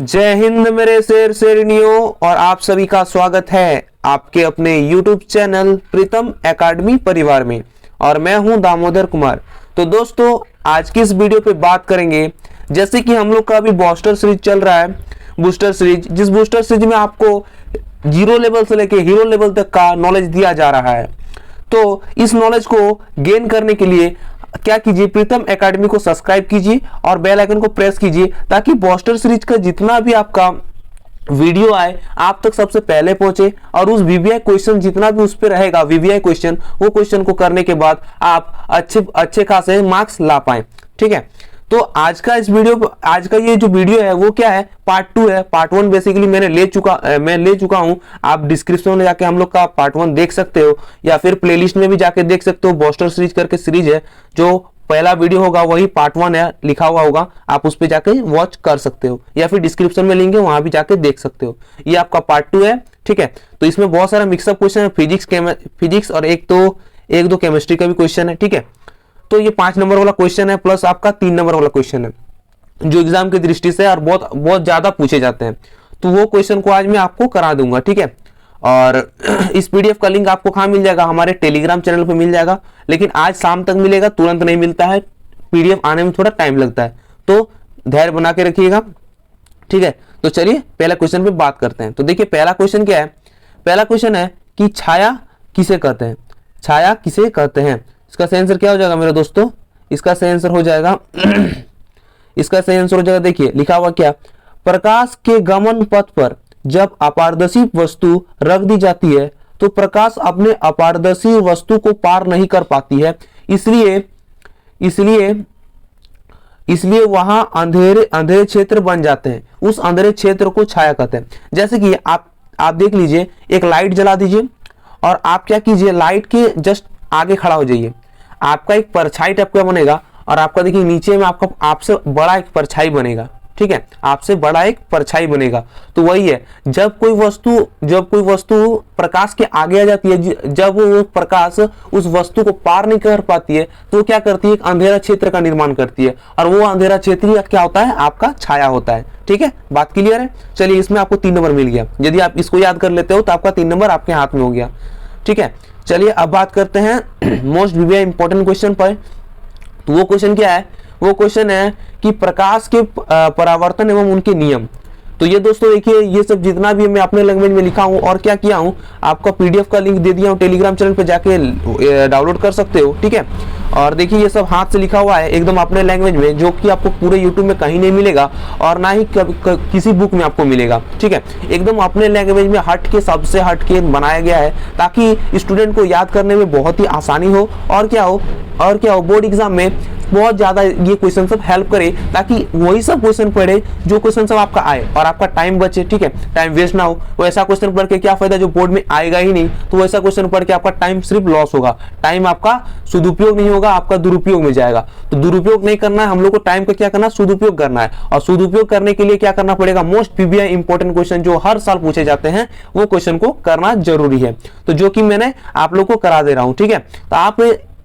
जय हिंद मेरे शेर शेरनियों, और आप सभी का स्वागत है आपके अपने YouTube चैनल प्रीतम एकेडमी परिवार में। और मैं हूं दामोदर कुमार। तो दोस्तों, आज की इस वीडियो पे बात करेंगे, जैसे कि हम लोग का अभी बूस्टर सीरीज चल रहा है। बूस्टर सीरीज, जिस बूस्टर सीरीज में आपको जीरो लेवल से लेके हीरो लेवल तक का नॉलेज दिया जा रहा है। तो इस नॉलेज को गेन करने के लिए क्या कीजिए, प्रीतम एकेडमी को सब्सक्राइब कीजिए और बेल आइकन को प्रेस कीजिए, ताकि बूस्टर सीरीज का जितना भी आपका वीडियो आए आप तक सबसे पहले पहुंचे। और उस वीवीआई क्वेश्चन जितना भी उस पर रहेगा वीवीआई क्वेश्चन, वो क्वेश्चन को करने के बाद आप अच्छे खासे मार्क्स ला पाए। ठीक है, तो आज का ये जो वीडियो है वो क्या है, पार्ट 2 है। पार्ट 1 बेसिकली मैं ले चुका हूं। आप डिस्क्रिप्शन में जाके हम लोग का पार्ट 1 देख सकते हो, या फिर प्लेलिस्ट में भी जाके देख सकते हो। बूस्टर सीरीज करके सीरीज है, जो पहला वीडियो होगा वही पार्ट 1 है, लिखा हुआ होगा, आप उस पर जाके वॉच कर सकते हो, या फिर डिस्क्रिप्शन में लिंक है वहां भी जाके देख सकते हो। ये आपका पार्ट 2 है। ठीक है, तो इसमें बहुत सारा मिक्सअप क्वेश्चन है, फिजिक्स और एक दो केमिस्ट्री का भी क्वेश्चन है। ठीक है, तो ये 5 नंबर वाला क्वेश्चन है, प्लस आपका 3 नंबर वाला क्वेश्चन है, जो एग्जाम की दृष्टि से और बहुत ज्यादा पूछे जाते हैं। तो वो क्वेश्चन को आज मैं आपको करा दूंगा। ठीक है, और इस पीडीएफ का लिंक आपको कहाँ मिल जाएगा, हमारे टेलीग्राम चैनल पे मिल जाएगा, लेकिन आज शाम तक मिलेगा, तुरंत नहीं मिलता है। पीडीएफ आने में थोड़ा टाइम लगता है, तो धैर्य बना के रखिएगा। ठीक है, तो चलिए पहला क्वेश्चन पे बात करते हैं। तो देखिए पहला क्वेश्चन क्या है। पहला क्वेश्चन है कि छाया किसे कहते हैं। छाया किसे कहते हैं, इसका सही आंसर क्या हो जाएगा मेरे दोस्तों। इसका सही आंसर हो जाएगा देखिए लिखा हुआ क्या, प्रकाश के गमन पथ पर जब अपारदर्शी वस्तु रख दी जाती है तो प्रकाश अपने अपारदर्शी वस्तु को पार नहीं कर पाती है, इसलिए वहां अंधेरे क्षेत्र बन जाते हैं। उस अंधेरे क्षेत्र को छाया कहते हैं। जैसे कि आप देख लीजिए, एक लाइट जला दीजिए और आप क्या कीजिए, लाइट के जस्ट आगे खड़ा हो जाइए। आपका एक परछाई टाइप का बनेगा, और आपका देखिए नीचे में आपका आपसे बड़ा एक परछाई बनेगा। ठीक है, आपसे बड़ा एक परछाई बनेगा। तो वही है, जब कोई वस्तु प्रकाश के आगे आ जाती है, जब वो प्रकाश उस वस्तु को पार नहीं कर पाती है, तो क्या करती है, एक अंधेरा क्षेत्र का निर्माण करती है, और वो अंधेरा क्षेत्र क्या होता है, आपका छाया होता है। ठीक है, बात क्लियर है। चलिए, इसमें आपको 3 नंबर मिल गया। यदि आप इसको याद कर लेते हो तो आपका 3 नंबर आपके हाथ में हो गया। ठीक है, चलिए अब बात करते हैं मोस्ट वीवीआई इंपॉर्टेंट क्वेश्चन पर। तो वो क्वेश्चन क्या है, वो क्वेश्चन है कि प्रकाश के परावर्तन एवं उनके नियम। तो ये दोस्तों देखिए, ये सब जितना भी मैं अपने लैंग्वेज में लिखा हूँ और क्या किया हूँ, आपका पीडीएफ का लिंक दे दिया हूँ, टेलीग्राम चैनल पे जाके डाउनलोड कर सकते हो। ठीक है, और देखिए ये सब हाथ से लिखा हुआ है एकदम अपने लैंग्वेज में, जो कि आपको पूरे यूट्यूब में कहीं नहीं मिलेगा और ना ही किसी बुक में आपको मिलेगा। ठीक है, एकदम अपने लैंग्वेज में हट के, सबसे हट के बनाया गया है, ताकि स्टूडेंट को याद करने में बहुत ही आसानी हो, और क्या हो बोर्ड एग्जाम में बहुत ज्यादा ये क्वेश्चन सब हेल्प करे, ताकि वही सब क्वेश्चन पढ़े जो क्वेश्चन सब आपका आए और आपका टाइम बचे। ठीक है, टाइम वेस्ट ना हो। वो ऐसा क्वेश्चन पढ़ के क्या फायदा जो बोर्ड में आएगा ही नहीं, तो वैसा क्वेश्चन पढ़ के आपका टाइम सिर्फ लॉस होगा, टाइम आपका सदुपयोग नहीं होगा, आपका दुरुपयोग में जाएगा। तो दुरुपयोग नहीं करना है, हम लोग को टाइम का क्या करना है, सदुपयोग करना है। और सदुपयोग करने के लिए क्या करना पड़ेगा, मोस्ट वीवीआई इंपॉर्टेंट क्वेश्चन जो हर साल पूछे जाते हैं, वो क्वेश्चन को करना जरूरी है। तो जो कि मैंने आप लोग को करा दे रहा हूं। ठीक है, तो आप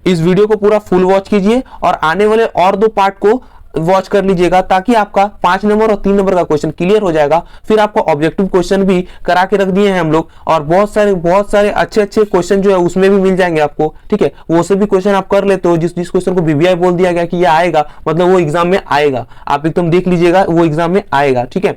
इस वीडियो को पूरा फुल वॉच कीजिए और आने वाले और 2 पार्ट को वॉच कर लीजिएगा, ताकि आपका 5 नंबर और 3 नंबर का क्वेश्चन क्लियर हो जाएगा। फिर आपका ऑब्जेक्टिव क्वेश्चन भी करा के रख दिए हैं हम लोग, और बहुत सारे अच्छे क्वेश्चन जो है उसमें भी मिल जाएंगे आपको। ठीक है, वो से भी क्वेश्चन आप कर लेते हो, जिस क्वेश्चन को वीवीआई बोल दिया गया कि ये आएगा, मतलब वो एग्जाम में आएगा, आप एकदम देख लीजिएगा, वो एग्जाम में आएगा। ठीक है,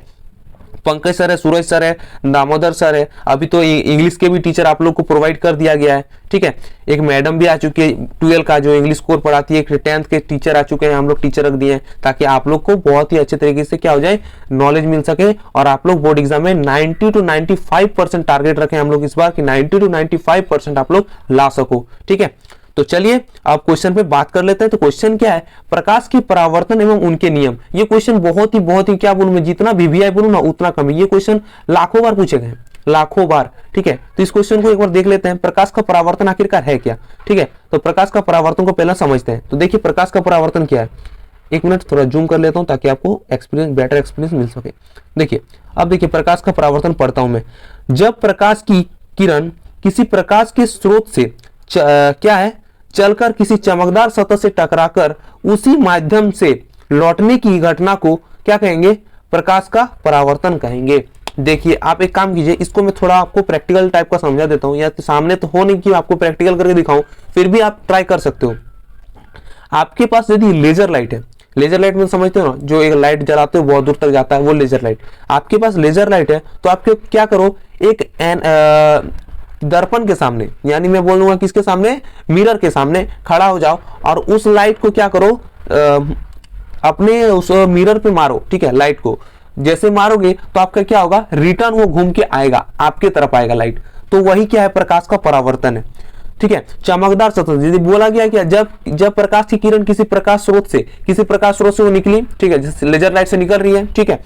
पंकज सर है, सूरज सर है, दामोदर सर है, अभी तो इंग्लिश के भी टीचर आप लोग को प्रोवाइड कर दिया गया है। ठीक है, एक मैडम भी आ चुकी है 12 का, जो इंग्लिश कोर पढ़ाती है, एक 10th के टीचर आ चुके हैं, हम लोग टीचर रख दिए हैं, ताकि आप लोग को बहुत ही अच्छे तरीके से क्या हो जाए, नॉलेज मिल सके, और आप लोग बोर्ड एग्जाम में 90 to 95% टारगेट रखें हम लोग इस बार, कि 90 to 95% आप लोग ला सको। ठीक है, तो चलिए अब क्वेश्चन पे बात कर लेते हैं। तो क्वेश्चन क्या है, प्रकाश की परावर्तन एवं उनके नियम। ये क्वेश्चन बहुत ही क्या बोलूं मैं, जितना वीवीआई बोलूं ना उतना कम है। ये क्वेश्चन लाखों बार पूछे गए, लाखों बार। ठीक है, तो इस क्वेश्चन को एक बार देख लेते हैं, प्रकाश का परावर्तन आखिरकार है क्या। ठीक है, तो प्रकाश का परावर्तन को पहले समझते हैं। तो देखिए प्रकाश का परावर्तन क्या है, 1 मिनट थोड़ा जूम कर लेता हूं ताकि आपको बेटर एक्सपीरियंस मिल सके। देखिए, अब देखिए प्रकाश का परावर्तन पढ़ता हूं मैं। जब प्रकाश की किरण किसी प्रकाश के स्रोत से क्या है, चलकर किसी चमकदार सतह से टकराकर उसी माध्यम से लौटने की घटना को क्या कहेंगे, प्रकाश का परावर्तन कहेंगे। देखिए आप एक काम कीजिए, इसको मैं थोड़ा आपको प्रैक्टिकल टाइप का समझा देता हूँ, या तो सामने तो हो नहीं कि आपको प्रैक्टिकल करके दिखाऊं, फिर भी आप ट्राई कर सकते हो। आपके पास यदि लेजर लाइट है, लेजर लाइट में समझते हो ना, जो एक लाइट जलाते हो बहुत दूर तक जाता है, वो लेजर लाइट। आपके पास लेजर लाइट है तो आप क्या करो, एक दर्पण के सामने, यानी मैं बोलूंगा किसके सामने, मिरर के सामने खड़ा हो जाओ और उस लाइट को क्या करो, अपने उस मिरर पे मारो, ठीक है। लाइट को जैसे मारोगे तो आपका क्या होगा, रिटर्न वो घूम के आएगा, आपके तरफ आएगा लाइट। तो वही क्या है, प्रकाश का परावर्तन है, ठीक है। चमकदार सतह, यदि बोला गया क्या, जब प्रकाश की किरण किसी प्रकाश स्रोत से वो निकली, ठीक है, जैसे लेजर लाइट से निकल रही है, ठीक है।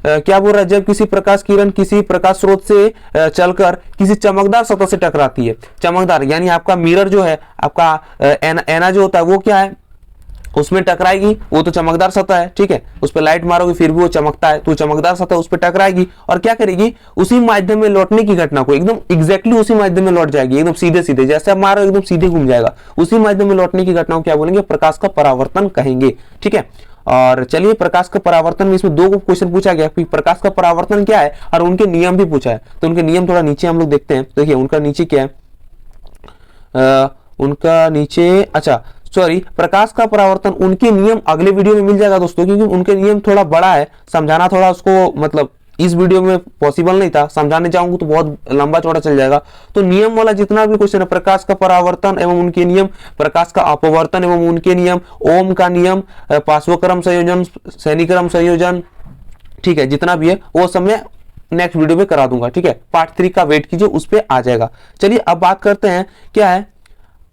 क्या बोल रहा है, जब किसी प्रकाश किरण किसी प्रकाश स्रोत से चलकर किसी चमकदार सतह से टकराती है, चमकदार यानी आपका मिरर जो है, आपका ऐना जो होता है वो क्या है, उसमें टकराएगी, वो तो चमकदार सतह है, ठीक है। उस पर लाइट मारोगे फिर भी वो चमकता है, तो चमकदार सतह उस पर टकराएगी और क्या करेगी, उसी माध्यम में लौटने की घटना को एकदम एग्जैक्टली उसी माध्यम में लौट जाएगी, एकदम सीधे सीधे, जैसे आप मारो एकदम सीधे घूम जाएगा, उसी माध्यम में लौटने की घटना को क्या बोलेंगे, प्रकाश का परावर्तन कहेंगे, ठीक है। और चलिए, प्रकाश का परावर्तन में इसमें 2 क्वेश्चन पूछा गया कि प्रकाश का परावर्तन क्या है और उनके नियम भी पूछा है। तो उनके नियम थोड़ा नीचे हम लोग देखते हैं। देखिए उनका नीचे क्या है, उनका नीचे, अच्छा सॉरी, प्रकाश का परावर्तन, उनके नियम अगले वीडियो में मिल जाएगा दोस्तों, क्योंकि उनके नियम थोड़ा बड़ा है, समझाना थोड़ा उसको मतलब इस वीडियो में पॉसिबल नहीं था, समझाने जाऊंगा तो बहुत लंबा चौड़ा चल जाएगा। तो नियम वाला जितना भी क्वेश्चन है, प्रकाश का परावर्तन एवं उनके नियम, प्रकाश का अपवर्तन एवं उनके नियम, ओम का नियम, पार्श्वक्रम संयोजन, श्रेणीक्रम संयोजन, ठीक है, जितना भी है वो सब मैं नेक्स्ट वीडियो में करा दूंगा, ठीक है। पार्ट 3 का वेट कीजिए, उस पर आ जाएगा। चलिए अब बात करते हैं, क्या है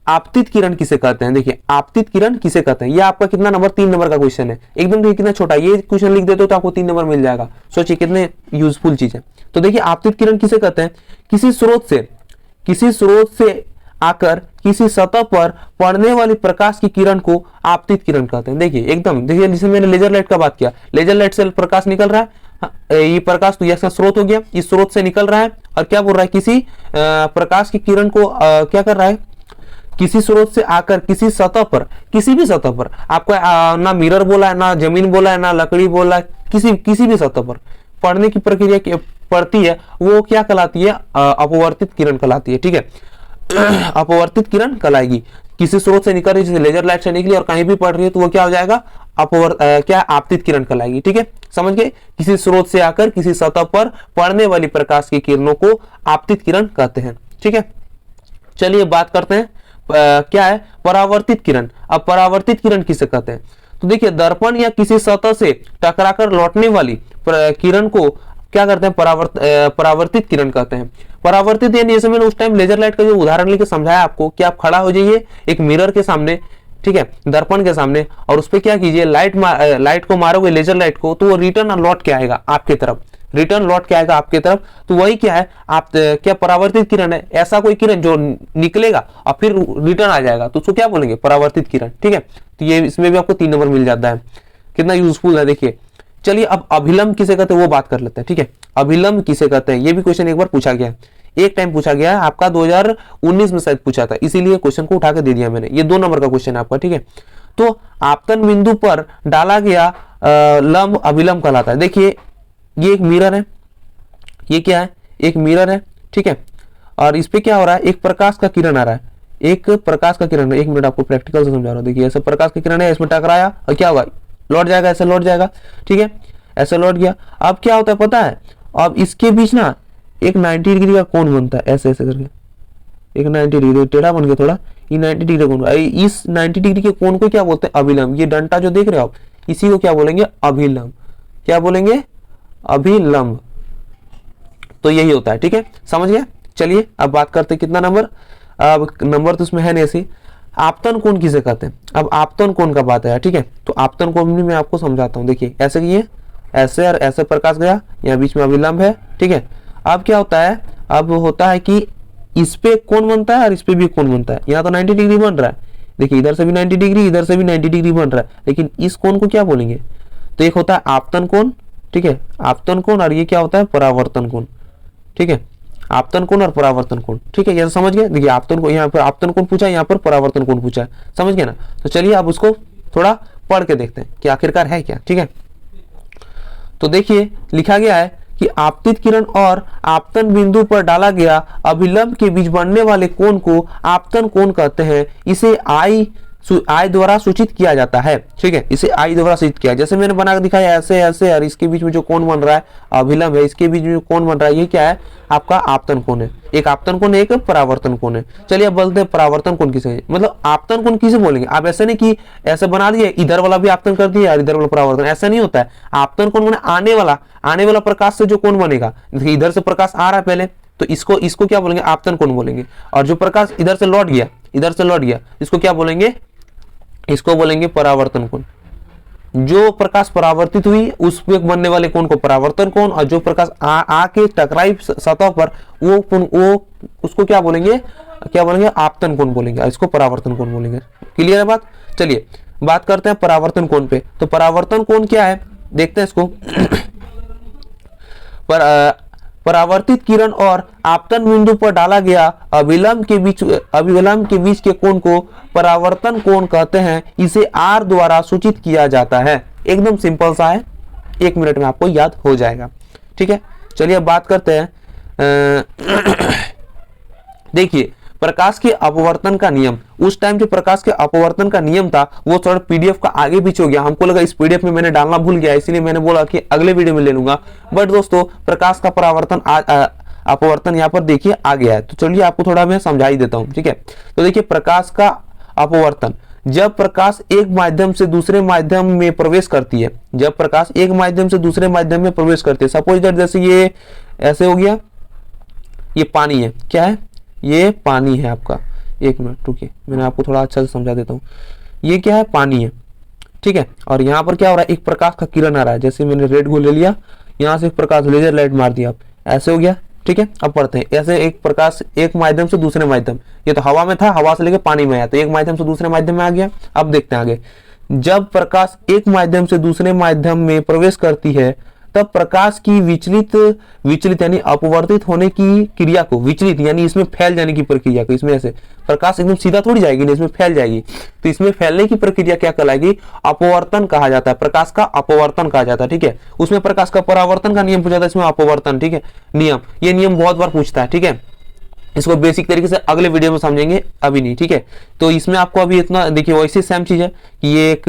आपतित किरण किसे कहते हैं। देखिए आपतित किरण किसे कहते हैं, ये आपका कितना नंबर, 3 नंबर का क्वेश्चन है, एकदम देखिए कितना छोटा, ये क्वेश्चन लिख देते हो तो आपको 3 नंबर मिल जाएगा। सोचिए कितने यूजफुल चीज है। तो देखिए आपतित किरण किसे कहते हैं, किसी स्रोत से आकर किसी सतह पर पड़ने वाली प्रकाश की किरण को आपतित किरण कहते हैं। देखिए एकदम, देखिए जैसे मैंने लेजर लाइट का बात किया, लेजर लाइट से प्रकाश निकल रहा है, ये प्रकाश तो इसका स्रोत हो गया, इस स्रोत से निकल रहा है और क्या बोल रहा है, किसी प्रकाश की किरण को क्या कर रहा है, किसी स्रोत से आकर किसी सतह पर, किसी भी सतह पर, आपका ना मिरर बोला है, ना जमीन बोला है, ना लकड़ी बोला है, किसी भी सतह पर पड़ने की प्रक्रिया पड़ती है, वो क्या कहलाती है, अपवर्तित किरण कहलाती है, ठीक है। अपवर्तित किरण कहलाएगी। किसी स्रोत से निकल रही, जैसे लेजर लाइट से निकली और कहीं भी पड़ रही है तो वो क्या हो जाएगा, क्या आपतित किरण कहलाएगी, ठीक है, समझ गए। किसी स्रोत से आकर किसी सतह पर पड़ने वाली प्रकाश की किरणों को आपतित किरण कहते हैं, ठीक है। चलिए बात करते हैं क्या है परावर्तित किरण। अब परावर्तित किरण किसे कहते हैं, तो देखिए दर्पण या किसी सतह से टकराकर लौटने वाली किरण को क्या करते हैं, परावर्तित किरण कहते हैं। परावर्तित यानी जैसे मैंने उस टाइम लेजर लाइट का जो उदाहरण लेके समझाया आपको, कि आप खड़ा हो जाइए एक मिरर के सामने, ठीक है, दर्पण के सामने, और उस पर क्या कीजिए, लाइट को मारोगे, लेजर लाइट को, तो वो रिटर्न लौट के आएगा आपके तरफ, रिटर्न लौट के आएगा आपके तरफ। तो वही क्या है, आप क्या परावर्तित किरण है, ऐसा कोई किरण जो निकलेगा और फिर रिटर्न आ जाएगा, तो उसको क्या बोलेंगे, परावर्तित किरण, ठीक है। तो ये इसमें भी आपको 3 नंबर मिल जाता है, कितना यूजफुल है। देखिए चलिए अब अभिलंब किसे कहते हैं वो बात कर लेते हैं, ठीक है। अभिलंब किसे कहते हैं, ये भी क्वेश्चन एक बार पूछा गया है, एक टाइम पूछा गया है, आपका 2019 में शायद पूछा था, इसीलिए क्वेश्चन को उठा के दे दिया मैंने। ये 2 नंबर का क्वेश्चन है आपका, ठीक है। तो आपतन बिंदु पर डाला गया लंब अभिलंब कहलाता है। देखिए ये एक मिरर है, ये क्या है, एक मिरर है, ठीक है, और इस पे क्या हो रहा है, एक प्रकाश का किरण आ रहा है, एक प्रकाश का किरण है, 1 मिनट आपको प्रैक्टिकल से समझा रहा हूं। देखिए ऐसा प्रकाश का किरण है, इसमें टकराया और क्या होगा, लौट जाएगा, ऐसे लौट जाएगा, ठीक है, ऐसे लौट गया। अब क्या होता है पता है, अब इसके बीच ना एक 90 डिग्री का कोण बनता है, ऐसे ऐसे करके एक 90 डिग्री टेढ़ा बन गया थोड़ा, ये 90 डिग्री कोण, इस 90 डिग्री के कोण को क्या बोलते हैं, अभिलंब। ये डंटा जो देख रहे हो आप, इसी को क्या बोलेंगे, अभिलंब। क्या बोलेंगे, अभिलंब। तो यही होता है, ठीक है, समझ गया। चलिए अब बात करते हैं कितना नंबर, अब नंबर तो इसमें है नहीं ऐसी। आपतन कोण किसे कहते हैं, अब आपतन कोण का बात है, ठीक है। तो आपतन कोण भी मैं आपको समझाता हूँ। देखिए ऐसे किए, ऐसे और ऐसे प्रकाश गया, यहाँ बीच में अभिलंब है, ठीक है। अब क्या होता है, अब होता है कि इस पे कोण बनता है और इस पे भी कोण बनता है। यहाँ तो 90 डिग्री बन रहा है, देखिए इधर से भी 90 डिग्री, इधर से भी 90 डिग्री बन रहा है, लेकिन इस कोण को क्या बोलेंगे, तो एक होता है आपतन कोण, ठीक है, आपतन कोण, और ये क्या होता है, परावर्तन कोण, ठीक है। आपतन कोण और परावर्तन कोण, ठीक है, ये समझ गए। देखिए आपतन कोण, यहाँ पर आपतन कोण पूछा है, यहाँ पर परावर्तन कोण पूछा है, समझ गए ना। तो चलिए अब उसको थोड़ा पढ़ के देखते हैं कि आखिरकार है क्या, ठीक है। तो देखिए लिखा गया है कि आपतित किरण और आपतन बिंदु पर डाला गया अभिलंब के बीच बनने वाले कोण को आपतन कोण कहते हैं। इसे आई द्वारा सूचित किया जाता है। ठीक है, इसे आई द्वारा सूचित किया, जैसे मैंने बना के दिखाया ऐसे ऐसे, और इसके बीच में जो कोण बन रहा है अभिलंब है, इसके बीच में जो कोण बन रहा है ये क्या है, आपका आपतन कोण है। एक आपतन कोण है, एक परावर्तन कोण है। चलिए अब बोलते हैं परावर्तन कोण किसे, मतलब आपतन कोण किसे बोलेंगे। आप ऐसे नहीं कि ऐसे बना दिए इधर वाला भी आपतन कर दिया और इधर वाला परावर्तन, ऐसा नहीं होता है। आपतन कोण माने आने वाला प्रकाश से जो कोण बनेगा, इधर से प्रकाश आ रहा है पहले तो इसको क्या बोलेंगे, आपतन कोण बोलेंगे। और जो प्रकाश इधर से लौट गया इसको क्या बोलेंगे, इसको बोलेंगे परावर्तन कोण। जो प्रकाश परावर्तित हुई उस पे बनने वाले कोण को परावर्तन कोण, और जो प्रकाश आके टकराई सतह पर वो उसको क्या बोलेंगे आपतन कोण बोलेंगे, इसको परावर्तन कोण बोलेंगे। क्लियर है बात। चलिए बात करते हैं परावर्तन कोण पे। तो परावर्तन कोण क्या है देखते हैं इसको। परावर्तित किरण और आपतन बिंदु पर डाला गया अभिलंब के बीच के कोण को परावर्तन कोण कहते हैं। इसे आर द्वारा सूचित किया जाता है। एकदम सिंपल सा है, 1 मिनट में आपको याद हो जाएगा। ठीक है, चलिए अब बात करते हैं। देखिए प्रकाश के अपवर्तन का नियम, उस टाइम जो प्रकाश के अपवर्तन का नियम था वो थोड़ा पीडीएफ का आगे पीछे हो गया। हमको लगा इस पीडीएफ में मैंने डालना भूल गया, इसीलिए मैंने बोला कि अगले वीडियो में ले लूंगा। बट दोस्तों प्रकाश का परावर्तन अपवर्तन यहाँ पर देखिए आ गया है, तो चलिए आपको थोड़ा मैं समझा ही देता हूँ। ठीक है, तो देखिए प्रकाश का अपवर्तन, जब प्रकाश एक माध्यम से दूसरे माध्यम में प्रवेश करती है, जब प्रकाश एक माध्यम से दूसरे माध्यम में प्रवेश करती है, सपोज दैट जैसे ये ऐसे हो गया, ये पानी है, क्या है ये पानी है आपका। 1 मिनट रुकिए, मैंने आपको थोड़ा अच्छा से समझा देता हूँ। ये क्या है, पानी है। ठीक है, और यहाँ पर क्या हो रहा है, एक प्रकाश का किरण आ रहा है। जैसे मैंने रेड को ले लिया, यहाँ से एक प्रकाश लेजर लाइट मार दिया, ऐसे हो गया। ठीक है, अब पढ़ते हैं। ऐसे एक प्रकाश एक माध्यम से दूसरे माध्यम, ये तो हवा में था, हवा से लेकर पानी में आया, तो एक माध्यम से दूसरे माध्यम में आ गया। अब देखते हैं आगे। जब प्रकाश एक माध्यम से दूसरे माध्यम में प्रवेश करती है तब प्रकाश की विचलित यानी अपवर्तित होने की क्रिया को, विचलित यानी इसमें फैल जाने की प्रक्रिया को, इसमें ऐसे प्रकाश एकदम सीधा थोड़ी जाएगी नहीं, इसमें फैल जाएगी, तो इसमें फैलने की प्रक्रिया क्या कहलाएगी, अपवर्तन कहा जाता है। प्रकाश का अपवर्तन कहा जाता है। ठीक है, उसमें प्रकाश का परावर्तन का नियम पूछा था, इसमें अपवर्तन। ठीक है, नियम, ये नियम बहुत बार पूछता है। ठीक है, इसको बेसिक तरीके से अगले वीडियो में समझेंगे, अभी नहीं। ठीक है, तो इसमें आपको अभी इतना देखिए, वैसे सेम चीज है कि ये एक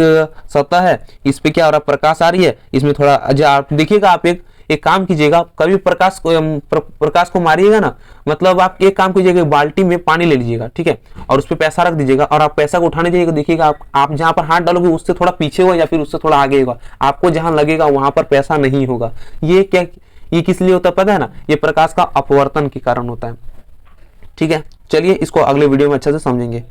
सतह है, इस पे क्या हो रहा है, प्रकाश आ रही है, इसमें थोड़ा आप देखिएगा, आप एक काम कीजिएगा, कभी प्रकाश को मारिएगा ना, मतलब आप एक काम कीजिएगा, बाल्टी में पानी ले लीजिएगा। ठीक है, और उस पर पैसा रख दीजिएगा, और आप पैसा को उठाने जाइएगा, देखिएगा आप जहां पर हाथ डालोगे उससे थोड़ा पीछे होगा या फिर उससे थोड़ा आगे होगा, आपको जहां लगेगा वहां पर पैसा नहीं होगा। ये क्या, ये किस लिए होता है पता है ना, ये प्रकाश का अपवर्तन के कारण होता है। ठीक है, चलिए इसको अगले वीडियो में अच्छे से समझेंगे।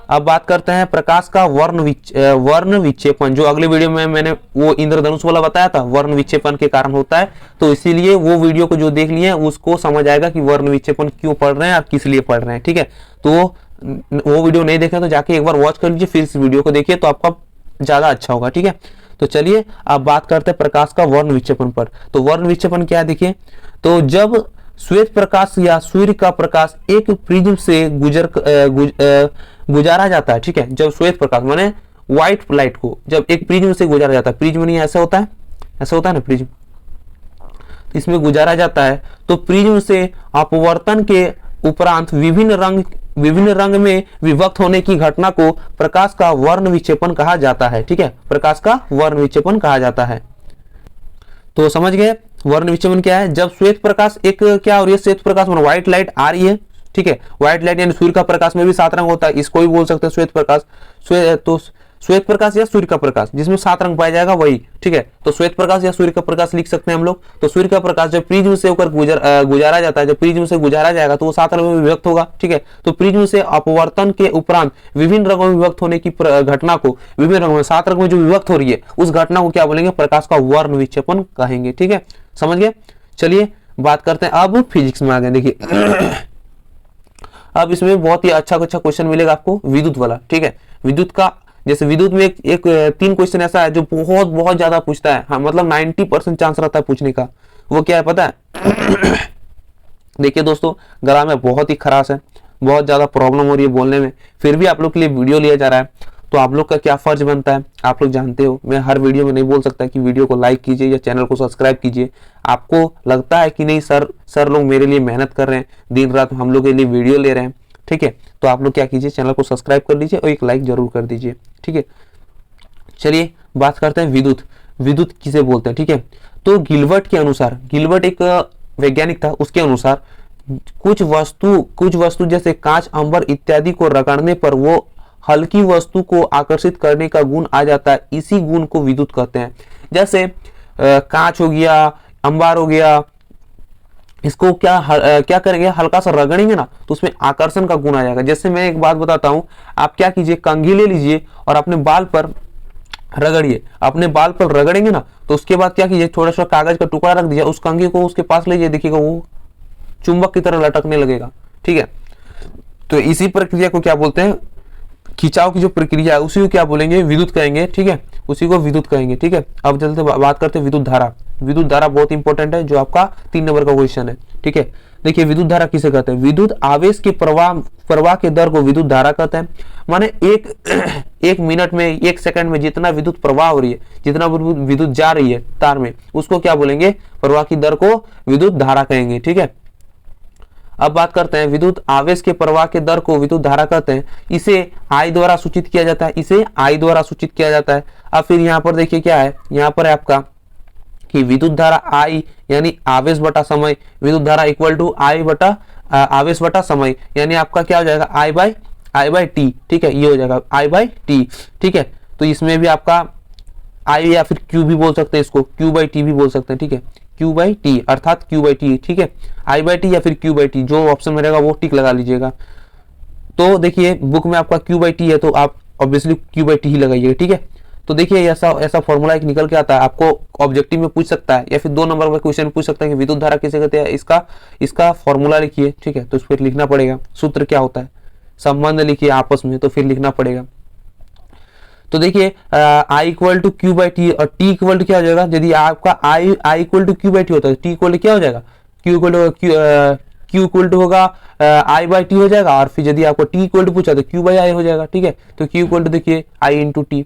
अब बात करते हैं प्रकाश का वर्ण विक्षेपण, जो अगले वीडियो में मैंने वो इंद्रधनुष वाला बताया था, वर्ण विक्षेपण के कारण होता है। तो इसीलिए वो वीडियो को जो देख लिए उसको समझ आएगा कि वर्ण विक्षेपण क्यों पढ़ रहे हैं और किस लिए पढ़ रहे हैं। ठीक है, तो वो वीडियो नहीं देखे तो जाके एक बार वॉच कर लीजिए, फिर इस वीडियो को देखिए तो आपका ज्यादा अच्छा होगा। ठीक है, तो चलिए अब बात करते हैं प्रकाश का वर्ण विक्षेपण पर। तो वर्ण विक्षेपण क्या है देखिए, तो जब श्वेत प्रकाश या सूर्य का प्रकाश एक प्रिज्म से गुजारा जाता है। ठीक है, जब श्वेत प्रकाश माने व्हाइट लाइट को जब एक प्रिज्म से गुजारा जाता है, प्रिज्म नहीं ऐसा होता है, ऐसा होता है ना प्रिज्म, इसमें गुजारा जाता है, तो प्रिज्म से अपवर्तन के उपरांत विभिन्न रंग में विभक्त होने की घटना को प्रकाश का वर्ण विक्षेपण कहा जाता है। ठीक है, प्रकाश का वर्ण विक्षेपण कहा जाता है। तो समझ गए वर्ण विक्षेपण क्या है, जब श्वेत प्रकाश एक क्या हो रही है, श्वेत प्रकाश में व्हाइट लाइट आ रही है। ठीक है, व्हाइट लाइट यानी सूर्य का प्रकाश में भी 7 रंग होता है, इसको भी बोल सकते हैं श्वेत प्रकाश। तो श्वेत प्रकाश या सूर्य का प्रकाश जिसमें 7 रंग पाया जाएगा वही। ठीक है, तो श्वेत प्रकाश या सूर्य का प्रकाश लिख सकते हैं हम लोग। तो सूर्य का प्रकाश जब प्रिज्म से होकर गुजारा जाता है, जब प्रिज्म से गुजारा जाएगा तो वो 7 रंगों में विभक्त होगा। ठीक है, तो प्रिज्म से अपवर्तन के उपरांत विभिन्न रंगों में विभक्त होने की घटना को, विभिन्न रंगों में 7 रंगों में जो विभक्त हो रही है उस घटना को क्या बोलेंगे, प्रकाश का वर्ण विक्षेपण कहेंगे। ठीक है, समझ गए। चलिए बात करते हैं अब फिजिक्स में आ गए। देखिए अब इसमें बहुत ही अच्छा क्वेश्चन मिलेगा आपको, विद्युत वाला। ठीक है, विद्युत का, जैसे विद्युत में एक 3 क्वेश्चन ऐसा है जो बहुत ज्यादा पूछता है। हाँ, मतलब 90% चांस रहता है पूछने का। वो क्या है पता है देखिए दोस्तों, गला में बहुत ही खराश है, बहुत ज्यादा प्रॉब्लम हो रही है बोलने में, फिर भी आप लोग के लिए वीडियो लिया जा रहा है। तो आप लोग का क्या फर्ज बनता है आप लोग जानते हो। मैं हर वीडियो में नहीं बोल सकता कि वीडियो को लाइक कीजिए या चैनल को सब्सक्राइब कीजिए। आपको लगता है कि नहीं सर लोग मेरे लिए मेहनत कर रहे हैं, दिन रात हम लोग के लिए वीडियो ले रहे हैं, ठीक है, तो आप लोग क्या कीजिए, चैनल को सब्सक्राइब कर लीजिए और एक लाइक जरूर कर दीजिए, ठीक है। चलिए बात करते हैं विद्युत। विद्युत किसे बोलते हैं, ठीक है। तो गिलबर्ट के अनुसार, गिलबर्ट एक वैज्ञानिक था, उसके अनुसार कुछ वस्तु जैसे कांच, अंबर इत्यादि को रगड़ने पर वो हल्की वस्तु को आकर्षित करने का गुण आ जाता है, इसी गुण को विद्युत कहते हैं। जैसे कांच हो गया, अंबार हो गया, इसको क्या करेंगे, हल्का सा रगड़ेंगे ना तो उसमें आकर्षण का गुण आ जाएगा। जैसे मैं एक बात बताता हूं, आप क्या कीजिए, कंघी ले लीजिए और अपने बाल पर रगड़िए। अपने बाल पर रगड़ेंगे ना तो उसके बाद क्या कीजिए, थोड़ा सा कागज का टुकड़ा रख दीजिए, उस कंघी को उसके पास लीजिए, देखिएगा वो चुंबक की तरह लटकने लगेगा, ठीक है। तो इसी प्रक्रिया को क्या बोलते हैं, खिंचाव की जो प्रक्रिया है उसी को क्या बोलेंगे, विद्युत कहेंगे, ठीक है, उसी को विद्युत कहेंगे, ठीक है। अब चलते बात करते हैं विद्युत धारा। विद्युत धारा बहुत इंपॉर्टेंट है, जो आपका 3 नंबर का क्वेश्चन है, ठीक है। देखिए विद्युत धारा किसे कहते हैं, विद्युत आवेश के प्रवाह के दर को विद्युत धारा कहते हैं। माने एक मिनट में, 1 सेकंड में जितना विद्युत प्रवाह हो रही है, जितना विद्युत जा रही है तार में, उसको क्या बोलेंगे, प्रवाह की दर को विद्युत धारा कहेंगे, ठीक है। अब बात करते हैं विद्युत आवेश के प्रवाह के दर को विद्युत धारा कहते हैं। इसे आई द्वारा सूचित किया जाता है, इसे आई द्वारा सूचित किया जाता है। अब फिर यहाँ पर देखिए क्या है, यहाँ पर है आपका कि विद्युत धारा आई यानी आवेश बटा समय, विद्युत धारा इक्वल टू आई बटा आवेश बटा समय, यानी आपका क्या हो जाएगा, आई बाई टी, ठीक है, ये हो जाएगा आई बाई टी, ठीक है। तो इसमें भी आपका आई या फिर क्यू भी बोल सकते हैं, इसको क्यू बाई टी भी बोल सकते हैं, ठीक है, क्यू बाई टी अर्थात क्यू बाई टी, ठीक है, आई बाई टी या फिर क्यू बाई टी, जो ऑप्शन में रहेगा वो टिक लगा लीजिएगा। तो देखिए बुक में आपका क्यू बाई टी है तो आप ऑब्वियसली क्यू बाई टी ही लगाइएगा, ठीक है। तो देखिए ऐसा फॉर्मूला एक निकल के आता है, आपको ऑब्जेक्टिव में पूछ सकता है या फिर 2 नंबर का क्वेश्चन पूछ सकता है कि विद्युत धारा किसे कहते हैं, इसका फॉर्मूला लिखिए, ठीक है। तो उस पर लिखना पड़ेगा, सूत्र क्या होता है, संबंध लिखिए आपस में, तो फिर लिखना पड़ेगा। तो देखिए I equal to Q by T और टी इक्वल टू क्या हो जाएगा, यदि आपका I equal to Q by T होता है, टी इक्वल टू क्या हो जाएगा, क्यू इक्वल टू होगा आई बाई टी हो जाएगा, और फिर यदि आपको टी इक्वल टू पूछा तो क्यू बाई आई हो जाएगा, ठीक है। तो क्यू इक्वल टू देखिए आई इंटू टी,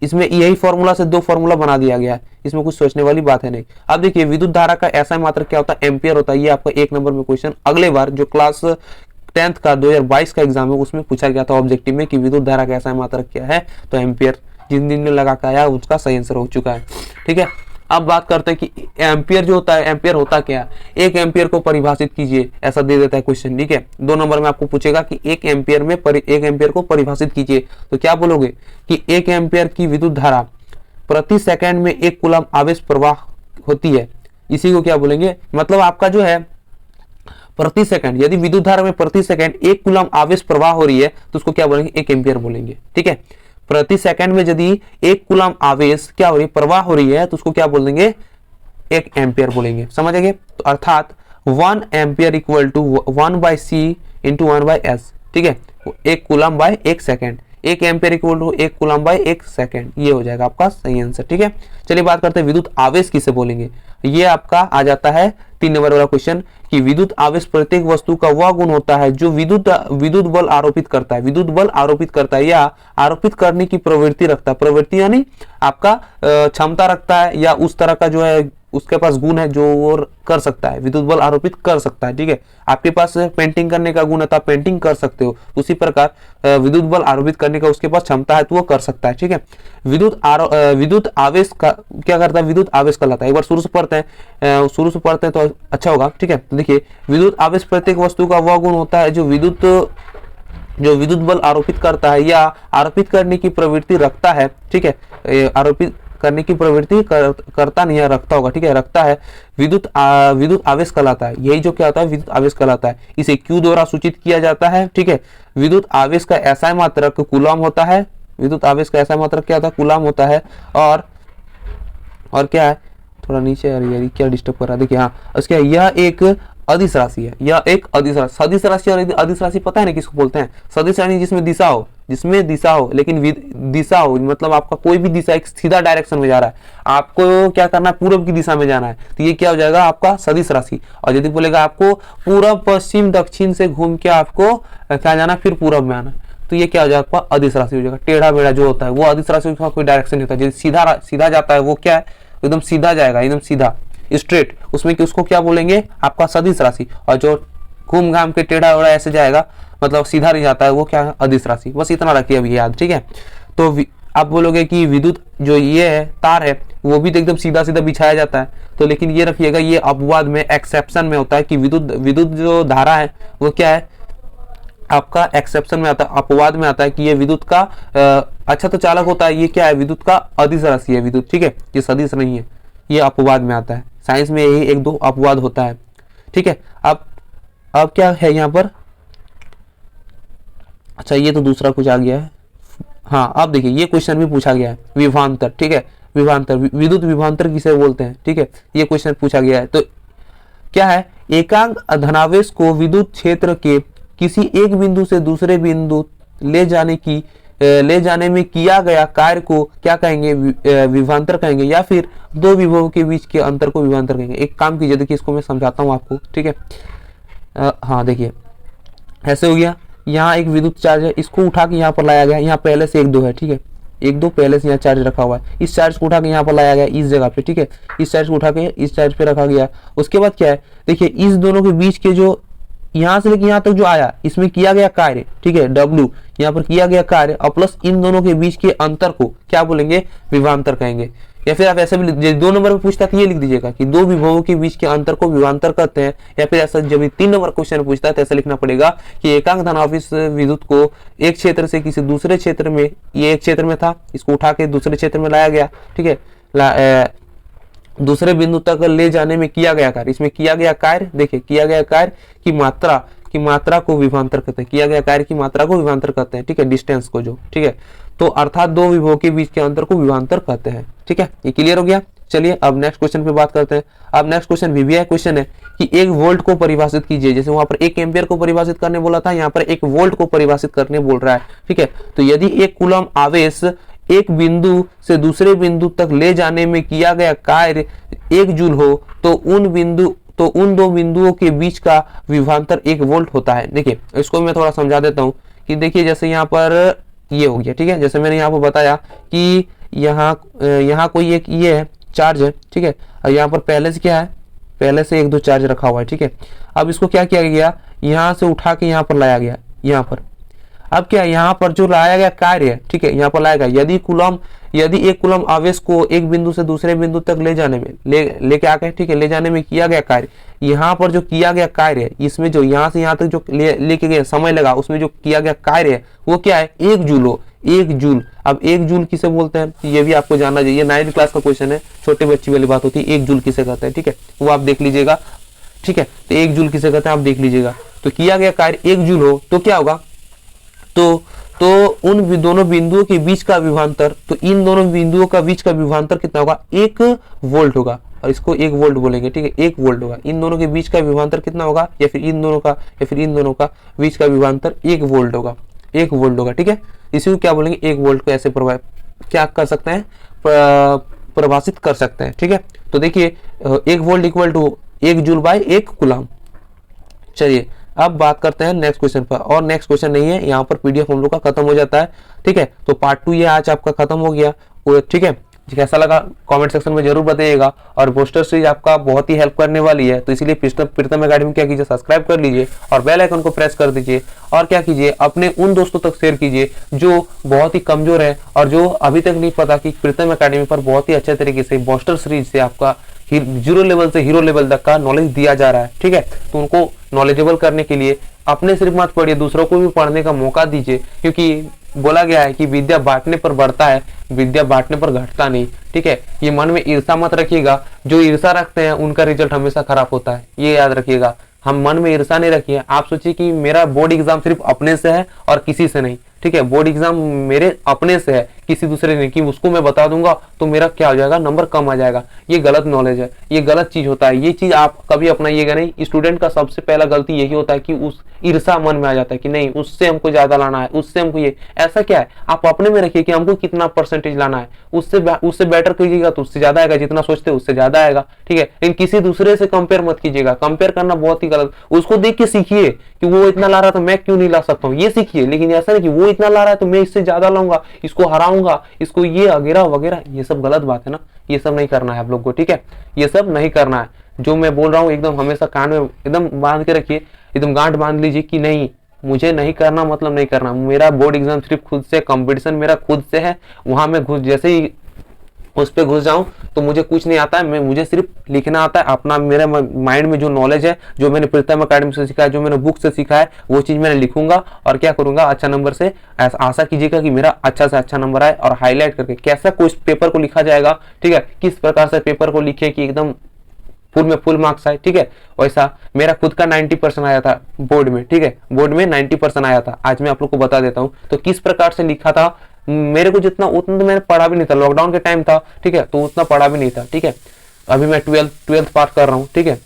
इसमें यही फॉर्मूला से 2 फॉर्मूला बना दिया गया है, इसमें कुछ सोचने वाली बात है नहीं। अब देखिए विद्युत धारा का ऐसा मात्रक क्या होता है, एम्पियर होता है। ये आपका 1 नंबर में क्वेश्चन अगले बार जो क्लास 10th का 2022 का एग्जाम है उसमें पूछा गया था ऑब्जेक्टिव में कि विद्युत धारा का ऐसा मात्रक क्या है, तो एम्पियर। जिन दिन में लगा के आया उसका सही आंसर हो चुका है, ठीक है। अब बात करते हैं कि एम्पियर जो होता है, एम्पियर होता क्या है, 1 एम्पियर को परिभाषित कीजिए, ऐसा दे देता है क्वेश्चन, ठीक है। 2 नंबर में आपको पूछेगा कि 1 एम्पियर को परिभाषित कीजिए, तो क्या बोलोगे कि 1 एम्पियर की विद्युत धारा प्रति सेकंड में 1 कूलम आवेश प्रवाह होती है, इसी को क्या बोलेंगे, मतलब आपका जो है प्रति सेकंड, यदि विद्युत धारा में प्रति सेकंड 1 कूलम आवेश प्रवाह हो रही है तो उसको क्या बोलेंगे, 1 एम्पियर बोलेंगे, ठीक है। प्रति सेकंड में यदि 1 कूलम आवेश क्या हो रही है, प्रवाह हो रही है, तो उसको क्या बोल देंगे, 1 एम्पियर बोलेंगे, समझ गए। तो अर्थात 1 ampere equal to 1/c into 1/s, ठीक है, 1 coulomb by 1 second, 1 ampere equal to 1 coulomb by 1 second, ये हो जाएगा आपका सही आंसर, ठीक है। चलिए बात करते हैं विद्युत आवेश किसे बोलेंगे। ये आपका आ जाता है 3 नंबर वाला क्वेश्चन कि विद्युत आवेश प्रत्येक वस्तु का वह गुण होता है जो विद्युत बल आरोपित करता है, विद्युत बल आरोपित करता है या आरोपित करने की प्रवृत्ति रखता है। प्रवृत्ति यानी आपका क्षमता रखता है या उस तरह का जो है उसके पास गुण है जो वो कर सकता है, विद्युत बल आरोपित कर सकता है, ठीक है। आपके पास पेंटिंग करने का गुण है तो आप पेंटिंग कर सकते हो, उसी प्रकार विद्युत बल आरोपित करने का उसके पास क्षमता है तो वो कर सकता है, ठीक है। विद्युत आवेश का क्या करता है, विद्युत आवेश कहलाता है। एक बार शुरू से पढ़ते हैं तो अच्छा होगा, ठीक है। तो देखिए विद्युत आवेश प्रत्येक वस्तु का वह गुण होता है जो विद्युत बल आरोपित करता है या आरोपित करने की प्रवृत्ति रखता है, ठीक है। आरोपित करने की प्रवृत्ति करता नहीं है, रखता होगा, ठीक है, रखता है, विद्युत आवेश कहलाता है। यही जो क्या होता है, विद्युत आवेश कहलाता है। इसे क्यू द्वारा सूचित किया जाता है, ठीक है। विद्युत आवेश का ऐसा मात्रक कूलम होता है, विद्युत आवेश का ऐसा मात्रक क्या होता है, कूलम होता है। और क्या है, थोड़ा नीचे यार क्या डिस्टर्ब कर रहा है, देखिए हाँ, उसके यह एक अदिश राशि है, यह एक अदिश राशि। सदिश राशि और अदिश राशि पता है ना किसको बोलते हैं, सदिश राशि जिसमें दिशा हो लेकिन दिशा हो, मतलब आपका कोई भी दिशा एक सीधा डायरेक्शन में जा रहा है, आपको क्या करना है, पूर्व की दिशा में जाना है, तो ये क्या हो जाएगा आपका सदिश राशि। और यदि बोलेगा आपको पूर्व पश्चिम दक्षिण से घूम के आपको क्या जाना, फिर पूर्व में आना, तो ये क्या हो जाएगा आपका अदिश राशि हो जाएगा। टेढ़ा मेढ़ा जो होता है वो अदिश राशि का कोई डायरेक्शन नहीं होता। जैसे सीधा सीधा जाता है वो क्या है, एकदम सीधा जाएगा, एकदम सीधा स्ट्रेट, उसमें कि उसको क्या बोलेंगे आपका सदिश राशि। और जो घूम घाम के टेढ़ा वेढ़ा ऐसे जाएगा, मतलब सीधा नहीं जाता है, वो क्या है अदिश राशि। बस इतना रखिए अभी याद, ठीक है। तो आप बोलोगे कि विद्युत जो ये है तार है वो भी तो एकदम सीधा सीधा बिछाया जाता है, तो लेकिन ये रखिएगा ये अपवाद में, एक्सेप्शन में होता है कि विद्युत जो धारा है वो क्या है आपका एक्सेप्शन में आता है, अपवाद में आता है कि ये विद्युत का अच्छा तो चालक होता है, ये क्या है विद्युत का अदिश राशि है विद्युत, ठीक है, ये सदिश नहीं है, ये अपवाद में आता है। साइंस में यही एक दो अपवाद होता है, ठीक है। अब क्या है यहाँ पर, अच्छा ये तो दूसरा कुछ आ गया है। हाँ अब देखिए ये क्वेश्चन भी पूछा गया है, विभवांतर, ठीक है, विभवांतर, विद्युत विभवांतर किसे बोलते हैं, ठीक है, ये क्वेश्चन पूछा गया है। तो क्या है, एकांक धनावेश को विद्युत क्षेत्र के किसी एक बिंदु से दूसरे बिंदु ले जाने में किया गया कार्य को क्या कहेंगे, विभवांतर कहेंगे, या फिर दो विभवों के बीच के अंतर को विभवांतर कहेंगे। एक काम कीजिए, देखिए इसको मैं समझाता हूँ आपको, ठीक है। हाँ देखिए ऐसे हो गया, यहाँ एक विद्युत चार्ज है, इसको उठा के यहाँ पर लाया गया, यहाँ पहले से एक दो है, ठीक है, एक दो पहले से यहाँ चार्ज रखा हुआ है, इस चार्ज को उठा के यहाँ पर लाया गया इस जगह पे, ठीक है, इस चार्ज को उठा के इस चार्ज पे रखा गया। उसके बाद क्या है, देखिए इस दोनों के बीच के जो यहाँ से लेके यहाँ तक जो आया, इसमें किया गया कार्य, ठीक है, W यहाँ पर किया गया कार्य, और प्लस इन दोनों के बीच के अंतर को क्या बोलेंगे, विभवांतर कहेंगे। या फिर आप ऐसे भी 2 नंबर में पूछता है तो ये लिख दीजिएगा कि दो विभवों के बीच के अंतर को विभवांतर कहते हैं। या फिर ऐसा जब 3 नंबर क्वेश्चन पूछता है तो ऐसा लिखना पड़ेगा कि एकांक धनावेश विद्युत को एक क्षेत्र से किसी दूसरे क्षेत्र में, ये एक क्षेत्र में था, इसको उठा के दूसरे क्षेत्र में लाया गया, ठीक है, दूसरे बिंदु तक ले जाने में किया गया कार्य, इसमें किया गया कार्य, देखिए किया गया कार्य की मात्रा को विभवांतर कहते हैं, किया गया कार्य की मात्रा को विभवांतर कहते हैं, ठीक है, डिस्टेंस को जो, ठीक है। तो अर्थात दो विभवों के बीच के अंतर को विभवांतर कहते हैं, ठीक है, ये क्लियर हो गया। चलिए अब नेक्स्ट क्वेश्चन पे बात करते हैं। अब नेक्स्ट क्वेश्चन VVI क्वेश्चन है कि 1 वोल्ट को परिभाषित कीजिए। जैसे वहां पर 1 एम्पियर को परिभाषित करने बोला था, यहाँ पर 1 वोल्ट को परिभाषित करने बोल रहा है, ठीक है। तो यदि 1 कूलम आवेश एक बिंदु से दूसरे बिंदु तक ले जाने में किया गया कार्य 1 जूल हो तो उन दो बिंदुओं के बीच का विभवांतर 1 वोल्ट होता है। देखिए इसको मैं थोड़ा समझा देता हूँ कि देखिए जैसे यहाँ पर ये हो गया, ठीक है, जैसे मैंने यहाँ पर बताया कि यहाँ कोई एक ये है चार्ज है, ठीक है, और यहाँ पर पहले से क्या है, पहले से 1 2 चार्ज रखा हुआ है, ठीक है। अब इसको क्या किया गया, यहाँ से उठा के यहाँ पर लाया गया, यहाँ पर। अब क्या यहाँ पर जो लाया गया कार्य है, ठीक है, यहाँ पर लाया गया, यदि 1 कूलम आवेश को एक बिंदु से दूसरे बिंदु तक ले जाने में लेके आ गए, ठीक है, ले जाने में किया गया कार्य, यहाँ पर जो किया गया कार्य है, इसमें जो यहाँ से यहाँ तक जो लेके गए समय लगा, उसमें जो किया गया कार्य है वो क्या है, 1 जूल हो, 1 जूल। अब 1 जूल किसे बोलते हैं ये भी आपको जानना चाहिए, 9th क्लास का क्वेश्चन है, छोटे बच्ची वाली बात होती है, 1 जूल किसे कहते हैं, ठीक है, वो आप देख लीजिएगा, ठीक है। तो 1 जूल किसे कहते हैं आप देख लीजिएगा। तो किया गया कार्य 1 जूल हो तो क्या होगा, तो उन दोनों बिंदुओं के बीच का विभवांतर, तो इन दोनों बिंदुओं का बीच का विभवांतर कितना होगा, 1 वोल्ट होगा, और इसको 1 वोल्ट बोलेंगे, ठीक है, 1 वोल्ट होगा। इन दोनों के बीच का विभवांतर कितना होगा, या फिर इन दोनों का बीच का विभवांतर 1 वोल्ट होगा, 1 वोल्ट होगा, ठीक है। इसी को क्या बोलेंगे, 1 वोल्ट को ऐसे क्या कर सकते हैं, परिभाषित कर सकते हैं, ठीक है। तो देखिए 1 volt equal to 1 joule by 1 coulomb. चलिए अब बात करते हैं नेक्स्ट क्वेश्चन पर, और नेक्स्ट क्वेश्चन नहीं है, यहाँ पर PDF हम लोग का खत्म हो जाता है, ठीक है। तो पार्ट 2 ये आज आपका खत्म हो गया, ठीक है। कैसा लगा कमेंट सेक्शन में जरूर बताइएगा, और पोस्टर सीरीज आपका बहुत ही हेल्प करने वाली है, तो इसीलिए प्रीतम एकेडमी क्या कीजिए, सब्सक्राइब कर लीजिए और बेल आइकन को प्रेस कर दीजिए, और क्या कीजिए अपने उन दोस्तों तक शेयर कीजिए जो बहुत ही कमजोर है और जो अभी तक नहीं पता कि प्रीतम एकेडमी पर बहुत ही अच्छे तरीके से पोस्टर सीरीज से आपका 0 लेवल से हीरो लेवल तक का नॉलेज दिया जा रहा है, ठीक है। तो उनको नॉलेजेबल करने के लिए अपने सिर्फ मत पढ़िए, दूसरों को भी पढ़ने का मौका दीजिए, क्योंकि बोला गया है कि विद्या बांटने पर बढ़ता है, विद्या बांटने पर घटता नहीं, ठीक है। ये मन में ईर्षा मत रखिएगा, जो ईर्षा रखते हैं उनका रिजल्ट हमेशा खराब होता है, ये याद रखिएगा। हम मन में ईर्षा नहीं रखिए, आप सोचिए कि मेरा बोर्ड एग्जाम सिर्फ अपने से है और किसी से नहीं, ठीक है, बोर्ड एग्जाम मेरे अपने से है, किसी दूसरे ने कि उसको मैं बता दूंगा तो मेरा क्या हो जाएगा, नंबर कम आ जाएगा। ये गलत नॉलेज है, ये गलत चीज होता है। ये चीज आप कभी अपनाइएगा नहीं। स्टूडेंट का सबसे पहला गलती यही होता है कि उस ईर्षा मन में आ जाता है कि नहीं उससे हमको ज्यादा लाना है, उससे हमको ये। ऐसा क्या है, आप अपने में रखिए कि हमको कितना परसेंटेज लाना है, उससे बेटर कीजिएगा तो उससे ज्यादा आएगा, जितना सोचते उससे ज्यादा आएगा, ठीक है। लेकिन किसी दूसरे से कंपेयर मत कीजिएगा, कंपेयर करना बहुत ही गलत। उसको देख के सीखिए कि वो इतना ला रहा तो मैं क्यों नहीं ला सकता हूँ, ये सीखिए। लेकिन ऐसा नहीं कि वो इतना ला रहा है तो मैं इससे ज्यादा लाऊंगा, इसको हराऊंगा, इसको ये वगैरह वगैरह, ये सब गलत बात है ना। ये सब नहीं करना है आप लोग को, ठीक है। ये सब नहीं करना है। जो मैं बोल रहा हूँ एकदम हमेशा कान में एकदम बांध के रखिए, एकदम गांठ बांध लीजिए कि नहीं मुझे नहीं करना, मतलब नहीं करना। मेरा बोर्ड एग्जाम सिर्फ खुद से, कंपटीशन मेरा खुद से है। वहां मैं घुस जैसे ही उस पे घुस जाऊं तो मुझे कुछ नहीं आता है, मुझे सिर्फ लिखना आता है। अपना मेरे माइंड में जो नॉलेज है, जो मैंने प्रीतम एकेडमी से सीखा है, जो मैंने बुक से सीखा है, वो चीज मैंने लिखूंगा और क्या करूंगा, अच्छा नंबर से आशा कीजिएगा कि मेरा अच्छा से अच्छा नंबर आए। और हाईलाइट करके कैसा कोई पेपर को लिखा जाएगा, ठीक है, किस प्रकार से पेपर को लिखे कि एकदम फुल में फुल मार्क्स आए, ठीक है। वैसा मेरा खुद का 90% आया था बोर्ड में, ठीक है, बोर्ड में 90% आया था। आज मैं आप लोग को बता देता हूँ तो किस प्रकार से लिखा था। मेरे को जितना उतना तो मैंने पढ़ा भी नहीं था, लॉकडाउन के टाइम था, ठीक है, तो उतना पढ़ा भी नहीं था, ठीक है। अभी मैं 12th पास कर रहा हूँ, ठीक है,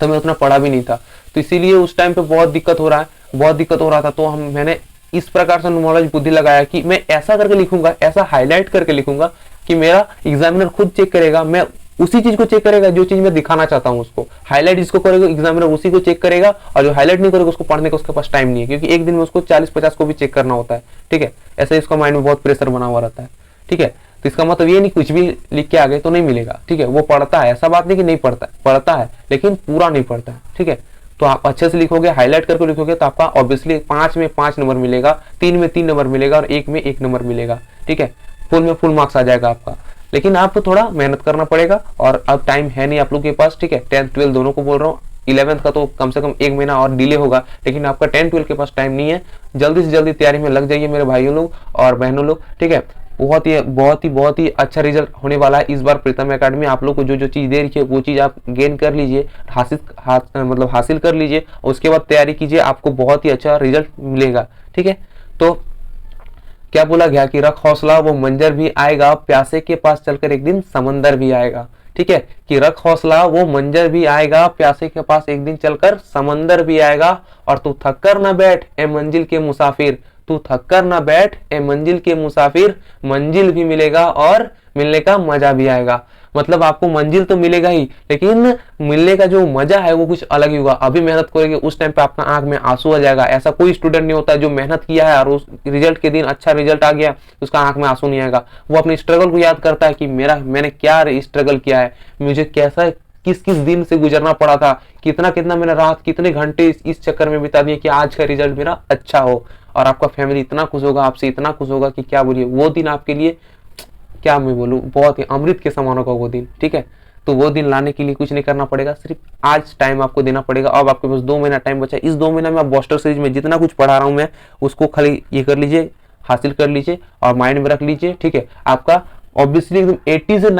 तो मैं उतना पढ़ा भी नहीं था। तो इसीलिए उस टाइम पे बहुत दिक्कत हो रहा है, बहुत दिक्कत हो रहा था। तो मैंने इस प्रकार से नॉलेज बुद्धि लगाया कि मैं ऐसा करके लिखूंगा, ऐसा हाईलाइट करके लिखूंगा कि मेरा एग्जामिनर खुद चेक करेगा, मैं उसी चीज को चेक करेगा जो चीज मैं दिखाना चाहता हूँ उसको। हाईलाइट जिसको करेगा एग्जामिनर उसी को चेक करेगा, और जो हाईलाइट नहीं करेगा उसको पढ़ने का उसके पास टाइम नहीं है, क्योंकि एक दिन में उसको 40-50 को भी चेक करना होता है, ठीक है। ऐसे इसका माइंड में बहुत प्रेशर बना हुआ रहता है, ठीक है। तो इसका मतलब ये नहीं कुछ भी लिख के आ गए तो नहीं मिलेगा, ठीक है। वो पढ़ता है, ऐसा बात नहीं कि नहीं पढ़ता है, पढ़ता है लेकिन पूरा नहीं पढ़ता है, ठीक है। तो आप अच्छे से लिखोगे, हाईलाइट करके लिखोगे तो आपका ऑब्वियसली 5 में 5 नंबर मिलेगा, 3 में 3 नंबर मिलेगा और 1 में 1 नंबर मिलेगा, ठीक है। फुल में फुल मार्क्स आ जाएगा आपका। लेकिन आपको थोड़ा मेहनत करना पड़ेगा और अब टाइम है नहीं आप लोग के पास, ठीक है। 10th 12th दोनों को बोल रहा हूँ, 11th का तो कम से कम 1 महीना और डिले होगा, लेकिन आपका 10th 12th के पास टाइम नहीं है। जल्दी से जल्दी तैयारी में लग जाइए मेरे भाइयों लोग और बहनों लोग, ठीक है। बहुत ही अच्छा रिजल्ट होने वाला है इस बार प्रीतम एकेडमी। आप लोग को जो जो चीज दे रही है वो चीज आप गेन कर लीजिए, हासिल कर लीजिए, उसके बाद तैयारी कीजिए, आपको बहुत ही अच्छा रिजल्ट मिलेगा, ठीक है। तो क्या बोला गया कि रख हौसला वो मंजर भी आएगा, प्यासे के पास चलकर एक दिन समंदर भी आएगा, ठीक है। कि रख हौसला वो मंजर भी आएगा, प्यासे के पास एक दिन चलकर समंदर भी आएगा। और तू थक कर न बैठ ए मंजिल के मुसाफिर, तू थक कर न बैठ ए मंजिल के मुसाफिर, मंजिल भी मिलेगा और मिलने का मजा भी आएगा। मतलब आपको मंजिल तो मिलेगा ही, लेकिन मिलने का जो मजा है वो कुछ अलग ही होगा। अभी मेहनत करेंगे उस टाइम पे आपका आंख में आंसू आ जाएगा। ऐसा कोई स्टूडेंट नहीं होता जो मेहनत किया है और उस रिजल्ट के दिन अच्छा रिजल्ट आ गया उसका आंख में आंसू नहीं आएगा। वो अपने स्ट्रगल को याद करता है कि मैंने क्या स्ट्रगल किया है, मुझे कैसा किस किस दिन से गुजरना पड़ा था, कितना कितना मैंने रात कितने घंटे इस चक्कर में बिता दिए कि आज का रिजल्ट मेरा अच्छा हो। और आपका फैमिली इतना खुश होगा, आपसे इतना खुश होगा कि क्या बोलिए। वो दिन आपके लिए क्या मैं बोलूं, बहुत ही अमृत के समान होगा वो दिन, ठीक है। तो वो दिन लाने के लिए कुछ नहीं करना पड़ेगा, सिर्फ आज टाइम आपको देना पड़ेगा। अब आपके पास 2 महीना टाइम बचा है। इस 2 महीना में आप बूस्टर सीरीज में जितना कुछ पढ़ा रहा हूं मैं उसको खाली ये कर लीजिए, हासिल कर लीजिए और माइंड में रख लीजिए, ठीक है। आपका ऑब्वियसली एकदम 80 से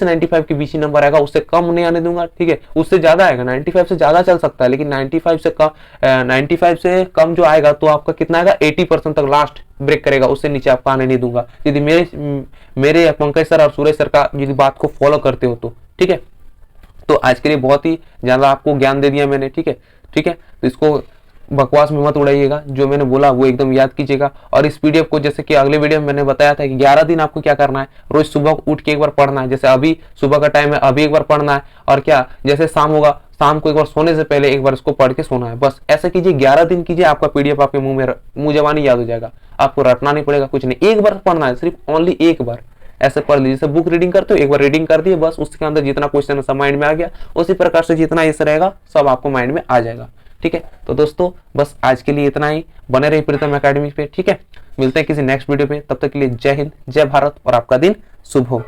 95 के बीच ही नंबर आएगा, उससे कम नहीं आने दूंगा, ठीक है। उससे ज्यादा आएगा, 95 से ज्यादा चल सकता है, लेकिन 95 से कम जो आएगा तो आपका कितना आएगा, 80% तक लास्ट ब्रेक करेगा, उससे नीचे आपका आने नहीं दूंगा। यदि मेरे पंकज सर और सुरेश सर का यदि बात को फॉलो करते हो तो, ठीक है। तो आज के लिए बहुत ही ज्यादा आपको ज्ञान दे दिया मैंने, ठीक है, ठीक है। तो इसको बकवास में मत उड़ाइएगा, जो मैंने बोला वो एकदम याद कीजिएगा। और इस पीडीएफ को, जैसे कि अगले वीडियो में मैंने बताया था कि 11 दिन आपको क्या करना है, रोज सुबह उठ के एक बार पढ़ना है। जैसे अभी सुबह का टाइम है, अभी एक बार पढ़ना है, और क्या जैसे शाम होगा, शाम को एक बार सोने से पहले एक बार इसको पढ़ के सोना है। बस ऐसा कीजिए, 11 दिन कीजिए, आपका पीडीएफ आपके मुंह जबानी याद हो जाएगा। आपको रटना नहीं पड़ेगा, कुछ नहीं, एक बार पढ़ना है, सिर्फ ओनली एक बार ऐसे पढ़ लीजिए। जैसे बुक रीडिंग करते हो, एक बार रीडिंग कर दिए, बस उसके अंदर जितना क्वेश्चन है सब माइंड में आ गया। उसी प्रकार से जितना ऐसा रहेगा सब आपको माइंड में आ जाएगा, ठीक है। तो दोस्तों बस आज के लिए इतना ही, बने रहिए प्रीतम एकेडमी पे, ठीक है। मिलते हैं किसी नेक्स्ट वीडियो पे, तब तक के लिए जय हिंद, जय भारत और आपका दिन शुभ हो।